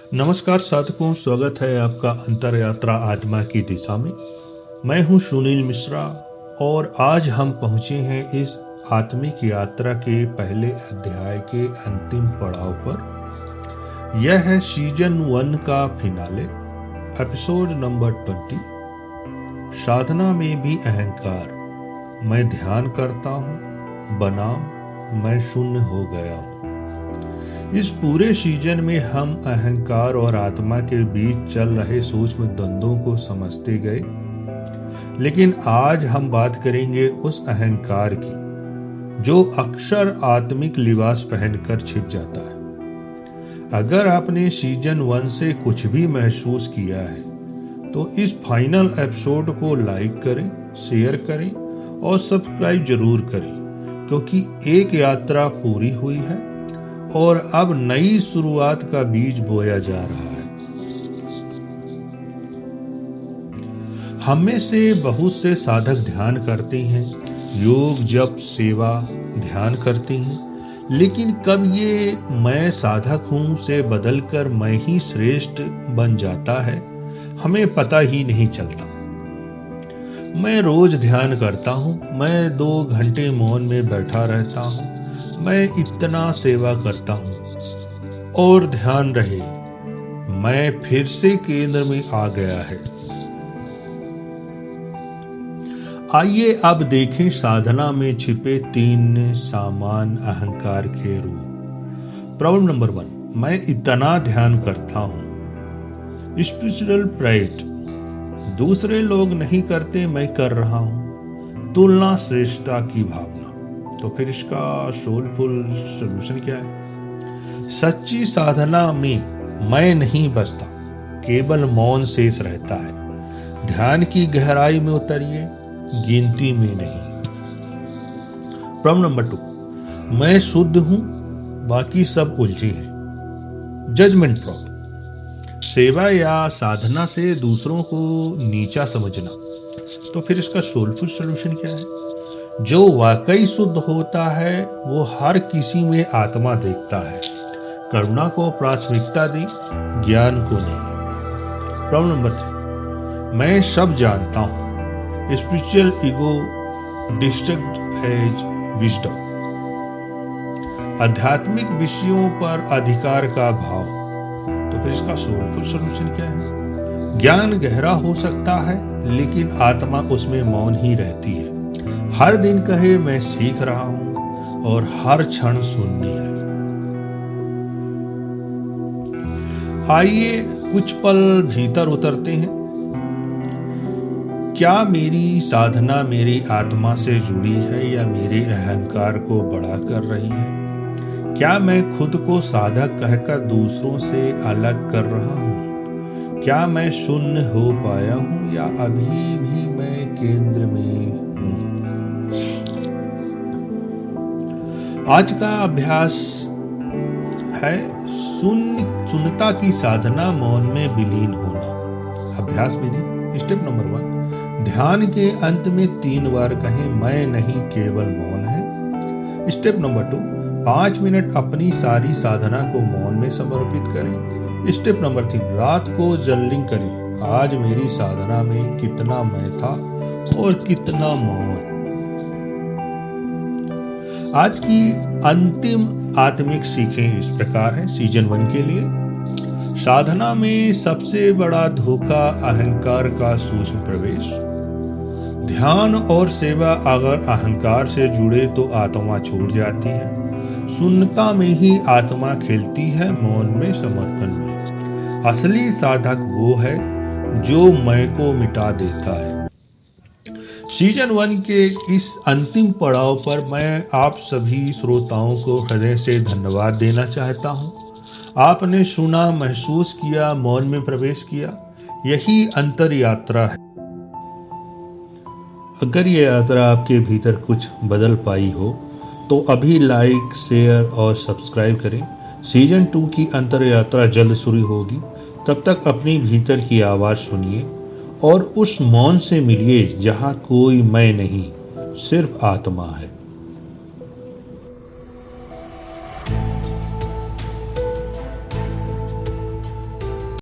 नमस्कार साधकों, स्वागत है आपका अंतर यात्रा आत्मा की दिशा में। मैं हूं सुनील मिश्रा और आज हम पहुंचे हैं इस आत्मिक यात्रा के पहले अध्याय के अंतिम पड़ाव पर। यह है सीजन 1 का फिनाले, एपिसोड नंबर 20। साधना में भी अहंकार। मैं ध्यान करता हूं बनाम मैं शून्य हो गया हूं। इस पूरे सीजन में हम अहंकार और आत्मा के बीच चल रहे सूक्ष्म द्वंद्वों को समझते गए, लेकिन आज हम बात करेंगे उस अहंकार की जो अक्सर आत्मिक लिबास पहनकर छिप जाता है। अगर आपने सीजन 1 से कुछ भी महसूस किया है तो इस फाइनल एपिसोड को लाइक करें, शेयर करें और सब्सक्राइब जरूर करें, क्योंकि एक यात्रा पूरी हुई है और अब नई शुरुआत का बीज बोया जा रहा है। हम में से बहुत से साधक ध्यान करते हैं, योग जप सेवा ध्यान करते हैं, लेकिन कब ये मैं साधक हूं से बदलकर मैं ही श्रेष्ठ बन जाता है, हमें पता ही नहीं चलता। मैं रोज ध्यान करता हूं, मैं 2 घंटे मौन में बैठा रहता हूं, मैं इतना सेवा करता हूं और ध्यान रहे मैं फिर से केंद्र में आ गया है। आइए अब देखें साधना में छिपे 3 सामान्य अहंकार के रूप। प्रॉब्लम नंबर 1, मैं इतना ध्यान करता हूं। Spiritual pride. दूसरे लोग नहीं करते, मैं कर रहा हूं। तुलना श्रेष्ठता की भावना। तो फिर इसका सोलफुल सॉल्यूशन क्या है? सच्ची साधना में मैं नहीं बसता, केवल मौन शेष रहता है। ध्यान की गहराई में उतरिए, गिनती में नहीं। प्रॉब्लम नंबर 2, मैं शुद्ध हूं, बाकी सब उलझे हैं। Judgement problem. सेवा या साधना से दूसरों को नीचा समझना। तो फिर इसका सोलफुल सॉल्यूशन क्या है? जो वाकई शुद्ध होता है वो हर किसी में आत्मा देखता है। करुणा को प्राथमिकता दे, ज्ञान को नहीं। प्रॉब्लम नंबर 3, मैं सब जानता हूं। Spiritual ego distract as wisdom. आध्यात्मिक विषयों पर अधिकार का भाव। तो फिर इसका सोलफुल सॉल्यूशन क्या है? ज्ञान गहरा हो सकता है, लेकिन आत्मा उसमें मौन ही रहती है। हर दिन कहे मैं सीख रहा हूं और हर क्षण शून्य है। आइए कुछ पल भीतर उतरते हैं। क्या मेरी साधना मेरी आत्मा से जुड़ी है या मेरे अहंकार को बड़ा कर रही है? क्या मैं खुद को साधक कहकर दूसरों से अलग कर रहा हूं? क्या मैं शून्य हो पाया हूं या अभी भी मैं केंद्र में हूं? आज का अभ्यास है शून्यता की साधना, मौन में विलीन होना। अभ्यास विधि। स्टेप नंबर 1, ध्यान के अंत में 3 बार कहें मैं नहीं, केवल मौन है। स्टेप नंबर 2, 5 मिनट अपनी सारी साधना को मौन में समर्पित करें। स्टेप नंबर 3, रात को जर्नलिंग करें। आज मेरी साधना में कितना मैं था और कितना मौन। आज की अंतिम आत्मिक सीखें इस प्रकार है सीजन 1 के लिए। साधना में सबसे बड़ा धोखा अहंकार का सूक्ष्म प्रवेश। ध्यान और सेवा अगर अहंकार से जुड़े तो आत्मा छूट जाती है। शून्यता में ही आत्मा खिलती है, मौन में, समर्पण में। असली साधक वो है जो मैं को मिटा देता है। सीजन 1 के इस अंतिम पड़ाव पर मैं आप सभी श्रोताओं को हृदय से धन्यवाद देना चाहता हूं। आपने सुना, महसूस किया, मौन में प्रवेश किया। यही अंतर यात्रा है। अगर ये यात्रा आपके भीतर कुछ बदल पाई हो तो अभी लाइक, शेयर और सब्सक्राइब करें। सीजन 2 की अंतर यात्रा जल्द शुरू होगी। तब तक अपनी भीतर की आवाज़ सुनिए और उस मौन से मिलिए जहाँ कोई मैं नहीं, सिर्फ आत्मा है।